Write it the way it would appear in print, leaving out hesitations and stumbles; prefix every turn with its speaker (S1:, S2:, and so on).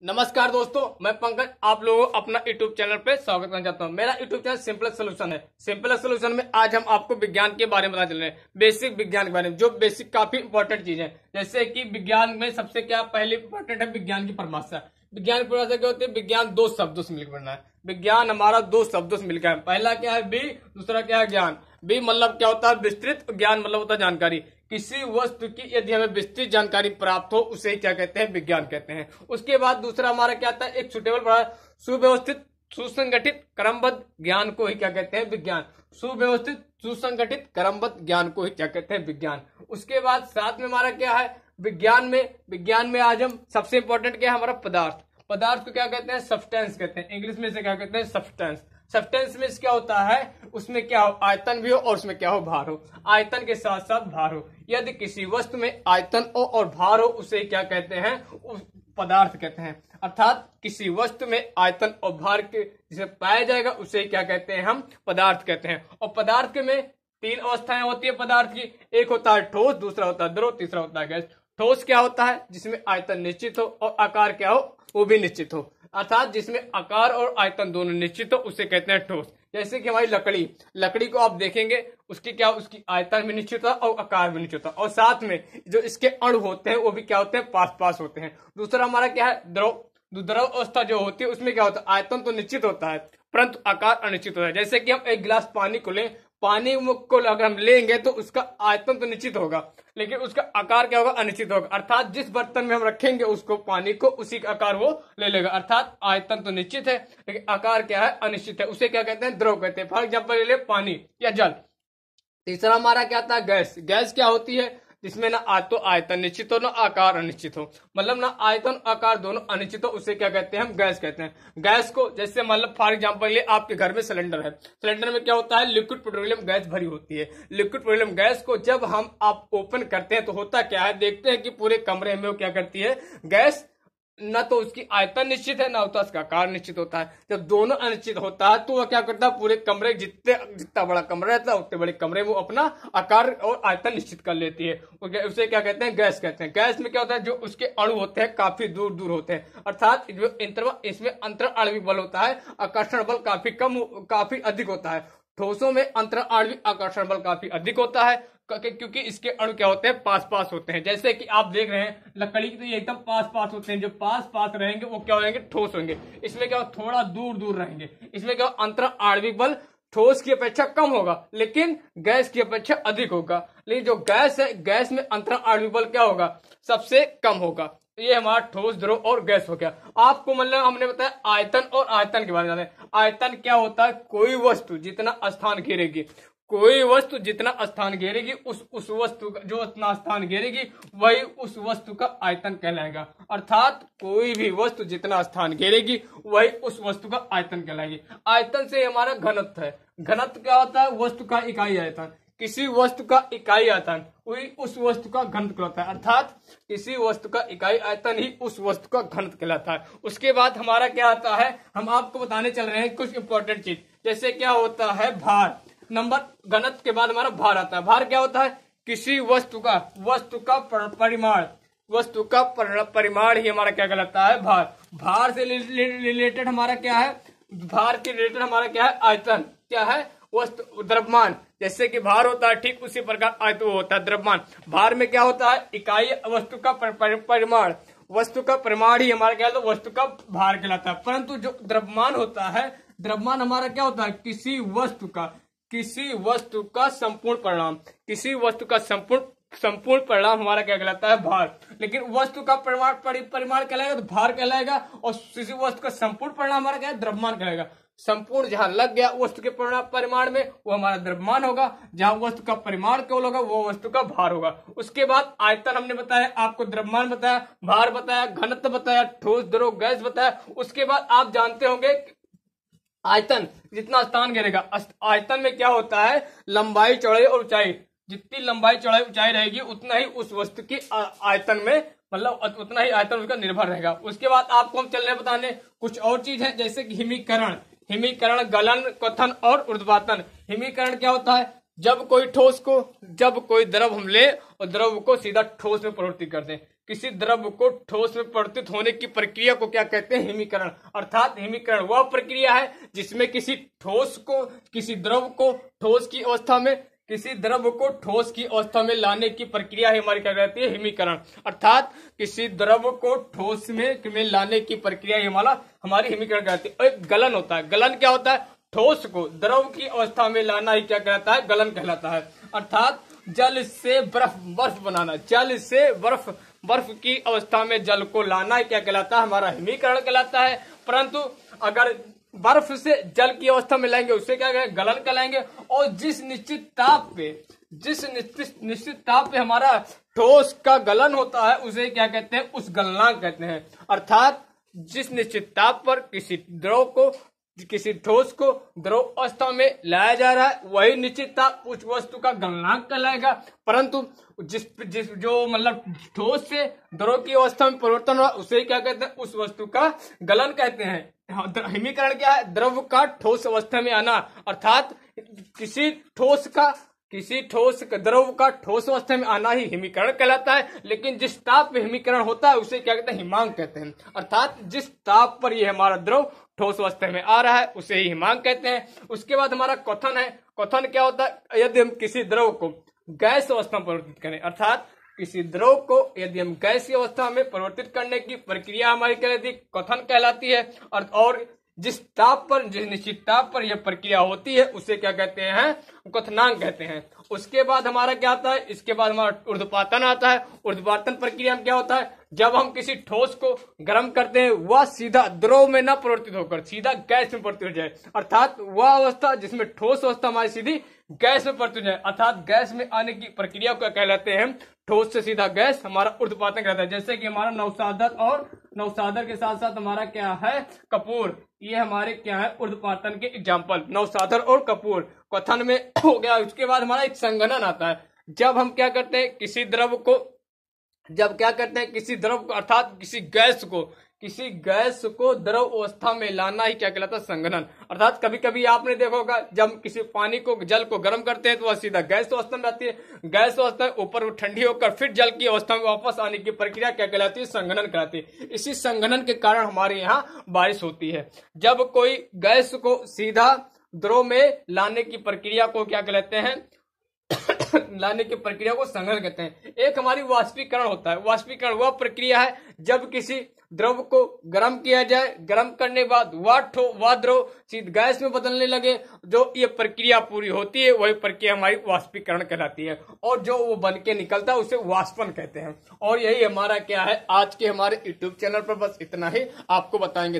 S1: नमस्कार दोस्तों, मैं पंकज आप लोगों को अपना यूट्यूब चैनल पे स्वागत करना चाहता हूँ। मेरा यूट्यूब चैनल सिंपल सोल्यूशन है। सिंपल सोल्यूशन में आज हम आपको विज्ञान के बारे में बता चल रहे हैं, बेसिक विज्ञान के बारे में, जो बेसिक काफी इंपॉर्टेंट चीज है। जैसे कि विज्ञान में सबसे क्या पहले इंपॉर्टेंट है विज्ञान की परिभाषा। विज्ञान की परिभाषा क्या होती है? विज्ञान दो शब्दों से मिलकर बनना है। विज्ञान हमारा दो शब्दों से मिलकर है। पहला क्या है बी, दूसरा क्या है ज्ञान। बी मतलब क्या होता है? विस्तृत। ज्ञान मतलब होता है जानकारी। किसी वस्तु की यदि हमें विस्तृत जानकारी प्राप्त हो उसे ही क्या कहते हैं? विज्ञान कहते हैं। उसके बाद दूसरा हमारा क्या आता है? एक सुटेबल, सुव्यवस्थित, सुसंगठित, क्रमबद्ध ज्ञान को ही क्या कहते हैं? विज्ञान। सुव्यवस्थित, सुसंगठित, क्रमबद्ध ज्ञान को ही क्या कहते हैं? विज्ञान। उसके बाद साथ में हमारा क्या है? विज्ञान में आज हम सबसे इंपॉर्टेंट क्या है? हमारा पदार्थ। पदार्थ को क्या कहते हैं? सब्सटेंस कहते हैं। इंग्लिश में से क्या कहते हैं? सब्सटेंस। सब्सटेंस में क्या होता है? उसमें क्या हो? आयतन भी हो और उसमें क्या हो? भार हो। आयतन के साथ साथ भार हो। यदि किसी वस्तु में आयतन हो और भार हो उसे क्या कहते हैं? पदार्थ कहते हैं। अर्थात किसी वस्तु में आयतन और भार के जिसे पाया जाएगा उसे क्या कहते हैं? हम पदार्थ कहते हैं। और पदार्थ के में तीन अवस्थाएं होती है पदार्थ की। एक होता है ठोस, दूसरा होता है द्रव, तीसरा होता है गैस। ठोस क्या होता है? जिसमें आयतन निश्चित हो और आकार क्या हो? वो भी निश्चित हो। अर्थात जिसमें आकार और आयतन दोनों निश्चित हो उसे कहते हैं ठोस। जैसे कि हमारी लकड़ी को आप देखेंगे उसकी आयतन भी निश्चित है और आकार भी निश्चित है, और साथ में जो इसके अणु होते हैं वो भी क्या होते हैं? पास पास होते हैं। दूसरा हमारा क्या है? द्रव अवस्था जो होती है उसमें क्या होता है? आयतन तो निश्चित होता है परंतु आकार अनिश्चित होता है। जैसे कि हम एक गिलास पानी को लें, पानी को अगर हम लेंगे तो उसका आयतन तो निश्चित होगा लेकिन उसका आकार क्या होगा? अनिश्चित होगा। अर्थात जिस बर्तन में हम रखेंगे उसको पानी को उसी का आकार वो ले लेगा। अर्थात आयतन तो निश्चित है लेकिन आकार क्या है? अनिश्चित है। उसे क्या कहते हैं? द्रव कहते हैं। फॉर एग्जाम्पल ले ले पानी या जल। तीसरा हमारा क्या आता है? गैस। गैस क्या होती है? जिसमें ना तो आयतन निश्चित हो ना आकार अनिश्चित हो, मतलब ना आयतन आकार दोनों अनिश्चित हो, उसे क्या कहते हैं? हम गैस कहते हैं। गैस को जैसे मतलब फॉर एग्जांपल ये आपके घर में सिलेंडर है। सिलेंडर में क्या होता है? लिक्विड पेट्रोलियम गैस भरी होती है। लिक्विड पेट्रोलियम गैस को जब हम आप ओपन करते हैं तो होता क्या है? देखते हैं कि पूरे कमरे में वो क्या करती है? गैस न तो उसकी आयतन निश्चित है ना तो उसका आकार निश्चित होता है। जब दोनों अनिश्चित होता है तो वह क्या करता है? पूरे कमरे जितना बड़ा कमरा रहता है उतने बड़े कमरे में वो अपना आकार और आयतन निश्चित कर लेती है। उसे क्या कहते हैं? गैस कहते हैं। गैस में क्या होता है? जो उसके अणु होते हैं काफी दूर दूर होते हैं। अर्थात इसमें अंतर आणविक बल होता है, आकर्षण बल काफी अधिक होता है। ठोसों में अंतर आणविक आकर्षण बल काफी अधिक होता है क्योंकि इसके अणु क्या होते हैं? पास पास होते हैं। जैसे कि आप देख रहे हैं लकड़ी की तो ये एकदम पास पास होते हैं। जो पास पास रहेंगे वो क्या होंगे? ठोस होंगे। इसमें क्या थोड़ा दूर दूर रहेंगे। इसमें क्या अंतर आणविक बल ठोस की अपेक्षा कम होगा लेकिन गैस की अपेक्षा अधिक होगा। लेकिन जो गैस है, गैस में अंतर आणविक बल क्या होगा? सबसे कम होगा। ये हमारा ठोस, द्रव और गैस हो गया। आपको मतलब हमने बताया आयतन और आयतन के बारे में। आयतन क्या होता है? कोई वस्तु जितना स्थान घेरेगी, कोई वस्तु जितना स्थान घेरेगी उस वस्तु का जो उतना स्थान घेरेगी वही उस वस्तु का आयतन कहलाएगा। अर्थात कोई भी वस्तु जितना स्थान घेरेगी वही उस वस्तु का आयतन कहलाएगी। आयतन से हमारा घनत्व है। घनत्व क्या होता है? वस्तु का इकाई आयतन। किसी वस्तु का इकाई आयतन वही उस वस्तु का घनत्व कहलाता है। अर्थात किसी वस्तु का इकाई आयतन ही उस वस्तु का घनत्व कहलाता है। उसके बाद हमारा क्या आता है? हम आपको बताने चल रहे हैं कुछ इंपॉर्टेंट चीज। जैसे क्या होता है? भार। नंबर घनत्व के बाद हमारा भार आता है। भार क्या होता है? किसी वस्तु का परिमाण ही हमारा क्या कहलाता है? भार। भार से रिलेटेड हमारा क्या है? भार के रिलेटेड हमारा क्या है? आयतन। क्या है? वस्तु द्रव्यमान। जैसे कि भार होता है ठीक उसी प्रकार आयतन होता है द्रव्यमान। भार में क्या होता है? इकाई वस्तु का परिमाण। वस्तु का परिमाण ही हमारा क्या है? तो वस्तु का भार कहलाता है। परंतु जो द्रव्यमान होता है, द्रव्यमान हमारा क्या होता है? किसी वस्तु का संपूर्ण परिणाम। किसी वस्तु का संपूर्ण परिणाम हमारा क्या कहलाता है? भार। लेकिन वस्तु का परिमाण कहलाएगा तो भार कहलाएगा और किसी वस्तु का संपूर्ण परिणाम हमारा क्या है? द्रव्यमान कहलाएगा। संपूर्ण जहां लग गया वस्तु के परिमाण में वो हमारा द्रव्यमान होगा, जहां वस्तु का परिमाण केवल होगा वो वस्तु का भार होगा। उसके बाद आयतन हमने बताया, आपको द्रव्यमान बताया, भार बताया, घनत्व बताया, ठोस, द्रव, गैस बताया। उसके बाद आप जानते होंगे आयतन जितना स्थान घेरेगा। आयतन में क्या होता है? लंबाई, चौड़ाई और ऊंचाई। जितनी लंबाई, चौड़ाई, ऊंचाई रहेगी उतना ही उस वस्तु की आयतन में मतलब उतना ही आयतन उसका निर्भर रहेगा। उसके बाद आपको हम चलने बताने कुछ और चीज है जैसे कि हिमीकरण, गलन, क्वथन और ऊर्ध्वपातन। हिमीकरण क्या होता है? जब कोई द्रव हम ले और द्रव को सीधा ठोस में परिवर्तित कर दें, किसी द्रव को ठोस में परिवर्तित होने की प्रक्रिया को क्या कहते हैं? हिमीकरण। अर्थात हिमीकरण वह प्रक्रिया है जिसमें किसी द्रव को ठोस की अवस्था में लाने की प्रक्रिया है हमारी क्या कहती है? हिमीकरण। अर्थात किसी द्रव को ठोस में लाने की प्रक्रिया हमारी हिमीकरण कहती है। और एक गलन होता है। गलन क्या होता है? ठोस को द्रव की अवस्था में लाना ही क्या कहलाता है? गलन कहलाता है। अर्थात जल से बर्फ बनाना, जल से बर्फ की अवस्था में जल को लाना क्या कहलाता है? हमारा हिमीकरण कहलाता है। परंतु अगर बर्फ से जल की अवस्था में लाएंगे उसे क्या कहेंगे? गलन कहलाएंगे। और जिस निश्चित ताप पे हमारा ठोस का गलन होता है उसे क्या कहते हैं? उस गलनांक कहते हैं। अर्थात जिस निश्चित ताप पर किसी ठोस को द्रव अवस्था में लाया जा रहा है वही निश्चित ताप उस वस्तु का गलनांक कहलाएगा। परंतु जो मतलब ठोस से द्रव की अवस्था में परिवर्तन हुआ उसे क्या कहते हैं? उस वस्तु का गलन कहते हैं। हिमीकरण क्या है? द्रव का ठोस अवस्था में आना। अर्थात किसी द्रव का ठोस अवस्था में आना ही हिमीकरण कहलाता है। लेकिन जिस ताप पे हिमीकरण होता है उसे क्या कहते हैं? हिमांक कहते हैं। अर्थात जिस ताप पर ये हमारा द्रव ठोस अवस्था में आ रहा है उसे ही हिमांक कहते हैं। उसके बाद हमारा क्वथन है। क्वथन क्या होता है? यदि हम किसी द्रव को गैस अवस्था में परिवर्तित करें, अर्थात किसी द्रव को यदि हम गैस की अवस्था में परिवर्तित करने की प्रक्रिया हमारी कहलाती है, क्वथन कहलाती है। और जिस निश्चित ताप पर यह प्रक्रिया होती है उसे क्या कहते हैं? क्वथनांक कहते हैं। उसके बाद हमारा क्या आता है? इसके बाद हमारा ऊर्ध्वपातन आता है। ऊर्ध्वपातन प्रक्रिया में क्या होता है? जब हम किसी ठोस को गर्म करते हैं वह सीधा द्रव में न परिवर्तित होकर सीधा गैस में परिवर्तित हो जाए। अर्थात वह अवस्था जिसमें ठोस अवस्था हमारी सीधी गैस में परिवर्तित हो जाए, अर्थात गैस में आने की प्रक्रिया को कहलाते हैं ठोस से सीधा गैस, हमारा ऊर्ध्वपातन कहलाता है। जैसे कि हमारा नवसादर के साथ साथ हमारा क्या है? कपूर। ये हमारे क्या है? ऊर्ध्वपातन के एग्जाम्पल नवसादर और कपूर क्वथन में हो गया। उसके बाद हमारा एक संघनन आता है। जब हम क्या करते हैं? किसी द्रव को अर्थात किसी गैस को द्रव अवस्था में लाना ही क्या कहलाता है? संघनन। अर्थात कभी कभी आपने देखा होगा जब किसी जल को गर्म करते हैं तो वह सीधा गैस अवस्था में आती है। गैस अवस्था में ऊपर ठंडी होकर फिर जल की अवस्था में वापस आने की प्रक्रिया क्या कहलाती है? संघनन कहलाती है। इसी संघनन के कारण हमारे यहाँ बारिश होती है। जब कोई गैस को सीधा द्रव में लाने की प्रक्रिया को क्या कहलाते हैं? लाने की प्रक्रिया को संघनन कहते हैं। एक हमारी वाष्पीकरण होता है। वाष्पीकरण वह प्रक्रिया है जब किसी द्रव को गर्म किया जाए, गर्म करने के बाद वह द्रव सीधे गैस में बदलने लगे। जो ये प्रक्रिया पूरी होती है वही प्रक्रिया हमारी वाष्पीकरण कहलाती है। और जो वो बन के निकलता है उसे वाष्पन कहते हैं। और यही हमारा क्या है? आज के हमारे यूट्यूब चैनल पर बस इतना ही आपको बताएंगे।